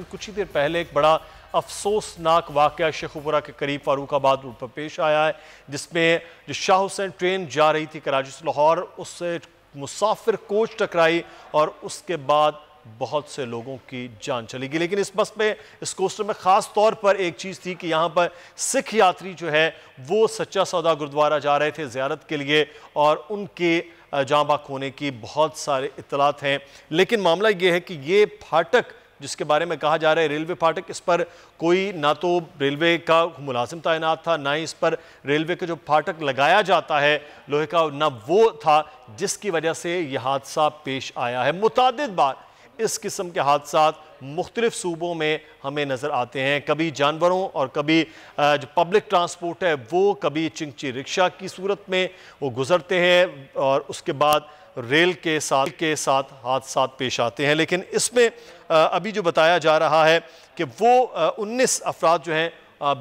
कुछ ही देर पहले एक बड़ा अफसोसनाक वाक़या शेखुपुरा के करीब फारूकाबाद रोड पर पेश आया है, जिसमें जो शाह हुसैन ट्रेन जा रही थी कराची से लाहौर, उससे मुसाफिर कोच टकराई और उसके बाद बहुत से लोगों की जान चली गई। लेकिन इस बस में, इस कोस्टर में ख़ास तौर पर एक चीज़ थी कि यहाँ पर सिख यात्री जो है वो सच्चा सौदा गुरुद्वारा जा रहे थे ज़ियारत के लिए और उनके जाँ बाक होने की बहुत सारे इत्तलात हैं। लेकिन मामला ये है कि ये फाटक जिसके बारे में कहा जा रहा है रेलवे फाटक, इस पर कोई ना तो रेलवे का मुलाजिम तैनात था, ना ही इस पर रेलवे का जो फाटक लगाया जाता है लोहे का, ना वो था, जिसकी वजह से यह हादसा पेश आया है। मुतादिद बार इस किस्म के हादसात मुख्तलिफ सूबों में हमें नज़र आते हैं, कभी जानवरों और कभी जो पब्लिक ट्रांसपोर्ट है वो कभी चिंची रिक्शा की सूरत में वो गुजरते हैं और उसके बाद रेल के साथ हादसा पेश आते हैं। लेकिन इसमें अभी जो बताया जा रहा है कि वो 19 अफराद जो हैं,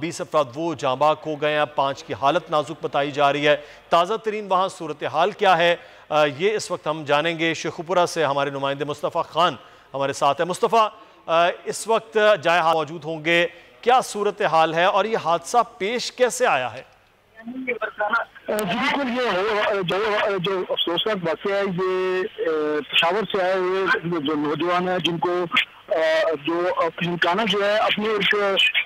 20 अफराद वो जाँ बाक हो गए हैं, 5 की हालत नाजुक बताई जा रही है। ताज़ा तरीन वहाँ सूरत हाल क्या है ये इस वक्त हम जानेंगे। शेखुपुरा से हमारे नुमाइंदे मुस्तफ़ा खान हमारे साथ है। मुस्तफ़ा, इस वक्त जाए मौजूद होंगे, क्या सूरत हाल है और ये हादसा पेश कैसे आया है? बिल्कुल, ये जो अफसोसनाक वाक़या है ये पेशावर से आए हुए जो नौजवान है जिनको जो ननकाना जो है अपने एक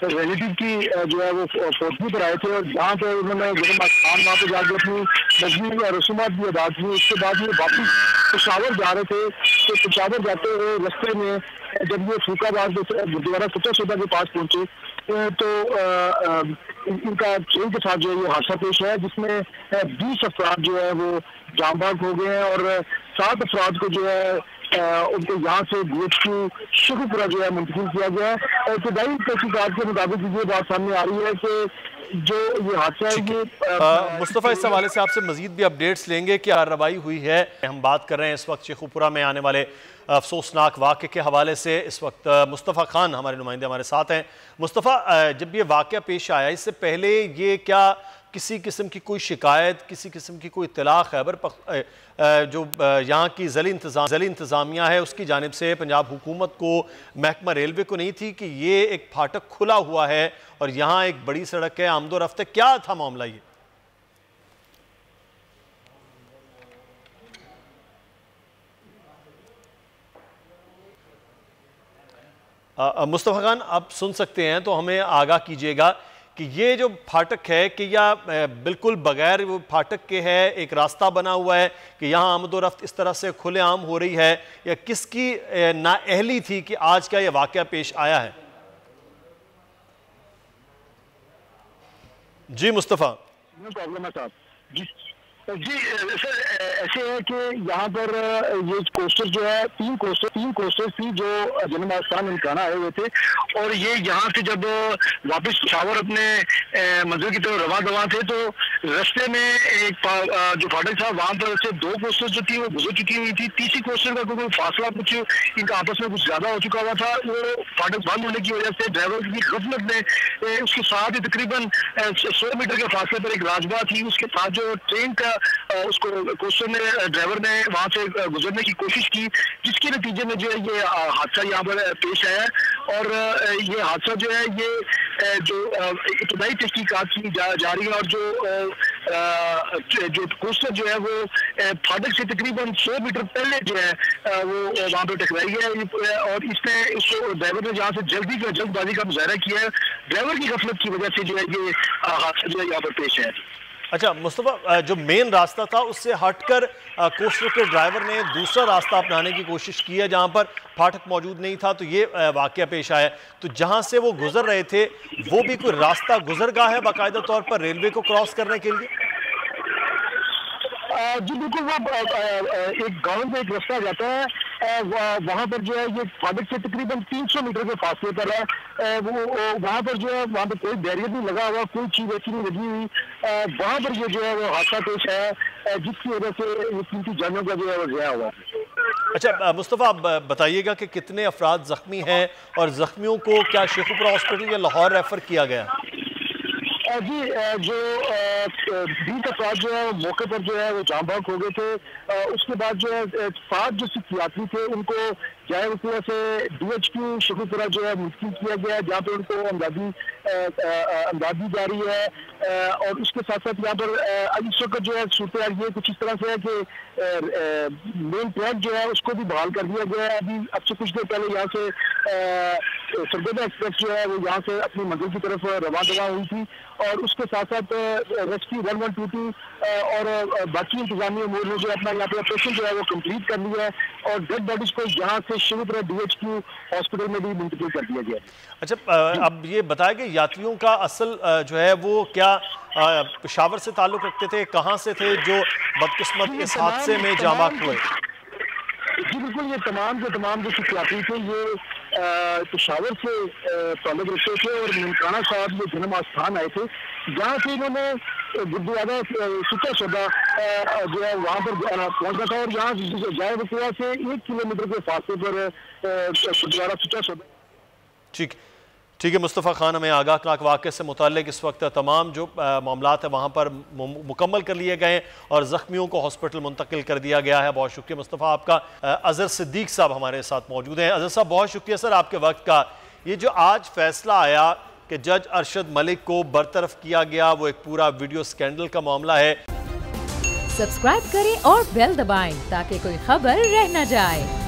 रिलेटिव की जो है वो फौजी पर आए थे और जहाँ पे उन्होंने खान वहाँ पे जाकर अपनी मजबूरी और रसूमात भी अदा की। उसके बाद ये वापस पेशावर जा रहे थे, तो पेशावर जाते हुए रास्ते में जब ये फरूकाबाद गुरुद्वारा सच्चा सौदा के पास पहुंचे तो इनका ट्रेन के साथ जो है ये हादसा पेश है, जिसमें 20 अफराद जो है वो जाँ बाक हो गए हैं और 7 अफराद को जो है उनको यहाँ से DHQ शेखुपुरा जो है मुंतकिल किया गया है। और इब्तदाई तहकीकात के मुताबिक ये बात सामने आ रही है कि जो ये हादसा है ये मुस्तफ़ा, इस हवाले से आपसे मजीद भी अपडेट्स लेंगे कि कार्रवाई हुई है। हम बात कर रहे हैं इस वक्त शेखुपुरा में आने वाले अफसोसनाक वाक़े के हवाले से। इस वक्त मुस्तफ़ा खान हमारे नुमाइंदे हमारे साथ हैं। मुस्तफ़ा, जब ये वाक़या पेश आया इससे पहले ये क्या किसी किस्म की कोई शिकायत, किसी किस्म की कोई इत्तला खैबर जो यहाँ की ज़िली इंतज़ामिया है उसकी जानिब से पंजाब हुकूमत को, महकमा रेलवे को नहीं थी कि ये एक फाटक खुला हुआ है और यहाँ एक बड़ी सड़क है, आमदो रफ्ते, क्या था मामला ये? मुस्तफ़ा खान, आप सुन सकते हैं तो हमें आगाह कीजिएगा कि ये जो फाटक है कि या बिल्कुल बगैर वो फाटक के है, एक रास्ता बना हुआ है कि यहाँ आमदोरफ्त इस तरह से खुलेआम हो रही है, या किसकी नाअहली थी कि आज का ये वाक़या पेश आया है? जी मुस्तफ़ा। प्रॉब्लम है साहब जी सर, ऐसे है कि यहाँ पर ये कोस्टर जो है तीन कोस्टर थी जो जन्म आस्थान ननकाना आए हुए थे और ये यहाँ से जब वापस पेशावर अपने मंजिल की तरफ रवा थे तो रास्ते में एक जो फाटक था वहाँ पर से 2 कोस्टर जो थी वो गुजर चुकी हुई थी। तीसरी कोस्टर का कोई फासला कुछ इनका आपस में कुछ ज्यादा हो चुका हुआ था। वो फाटक बंद होने की वजह से ड्राइवर की गफलत ने उसके साथ ही तकरीबन 100 मीटर के फासले पर एक राजबा थी, उसके साथ जो ट्रेन का उसको कोस्टर ने ड्राइवर ने वहां से गुजरने की कोशिश की, जिसके नतीजे में जो है ये हादसा यहाँ पर पेश आया। और ये हादसा जो है ये जो इब्तदाई तहकीकात की जा रही है और जो कोस्टर जो है वो फाटक से तकरीबन 100 मीटर पहले जो है वो वहाँ पर टकराई है और इसने उसको ड्राइवर ने जहाँ से जल्दबाजी का मुजाहरा किया है। ड्राइवर की गफलत की वजह से जो है ये हादसा जो है यहाँ पर पेश है। अच्छा मुस्तफ़ा, जो मेन रास्ता था उससे हटकर कोस्टर के ड्राइवर ने दूसरा रास्ता अपनाने की कोशिश की है जहां पर फाटक मौजूद नहीं था, तो ये वाक़या पेश आया। तो जहां से वो गुजर रहे थे वो भी कोई रास्ता गुजरगाह है बाकायदा तौर पर रेलवे को क्रॉस करने के लिए? जी बिल्कुल, वो एक गांव में एक रास्ता जाता है, वहाँ पर जो है ये फाटक से तकरीबन 300 मीटर के फासले पर है। वो वहाँ पर जो है वहाँ पर कोई बैरियर नहीं लगा हुआ, कोई चीज ऐसी नहीं लगी हुई। वहाँ पर ये जो है वो हादसा पेश है जिसकी वजह से ये कीमती जानों का जो है वो ज़ाया हुआ। अच्छा मुस्तफ़ा, आप बताइएगा कि कितने अफराद ज़ख्मी हैं और ज़ख्मियों को क्या शेखुपुरा हॉस्पिटल या लाहौर रेफ़र किया गया? जी जो 20 अफराद जो है मौके पर जो है वो जाँ बाक हो गए थे। उसके बाद जो है 7 जो सिख यात्री थे उनको जाए वकुआ से DHQ शेखुपुरा जो है मुंतकिल किया गया, जहाँ पे उनको अमदादी जारी है। और उसके साथ साथ यहाँ पर इस वक्त जो है सूरत ये कुछ इस तरह से है कि मेन ट्रैक जो है उसको भी बहाल कर दिया गया है। अभी अब से कुछ देर पहले यहाँ से सरगोदा एक्सप्रेस जो है वो यहाँ से अपनी मंजिल की तरफ रवाना हुई थी, और उसके साथ साथ रेस्क्यू 1122 और बाकी इंतजामी अमूर ने जो अपना यहाँ पे ऑपरेशन जो है वो कंप्लीट कर लिया है, और डेड बॉडीज को यहाँ से शेखुपुरा DHQ हॉस्पिटल में भी मुंतकिल कर दिया गया। अच्छा, अब ये बताया कि यात्रियों का असल जो है वो क्या पेशावर से ताल्लुक रखते थे, कहाँ से थे जो बदकिस्मत इस हादसे में जामाक हुए? जी बिल्कुल, ये तमाम जो यात्री थे ये पेशावर से ताल्लुक रखते थे, और ननकाना साहब ये जन्म आस्थान आए थे, जहाँ से इन्होंने गुरुद्वारा सुचा सौदा जो है वहाँ पर पहुँचा था, और यहाँ जाए वकुआ से 1 किलोमीटर के फासले पर गुरुद्वारा सुचा सौदा। ठीक है मुस्तफ़ा खान, हमें आगाहनाक वाक़े से मुताल्लिक़ इस वक्त तमाम जो मामलात है वहाँ पर मुकम्मल कर लिए गए और ज़ख्मियों को हॉस्पिटल मुंतकिल कर दिया गया है। बहुत शुक्रिया मुस्तफ़ा आपका। अज़हर सिद्दीक साहब हमारे साथ मौजूद हैं। अज़हर साहब, बहुत शुक्रिया सर आपके वक्त का। ये जो आज फैसला आया कि जज अरशद मलिक को बरतरफ किया गया, वो एक पूरा वीडियो स्कैंडल का मामला है। सब्सक्राइब करें और बेल दबाएं ताकि कोई खबर रह न जाए।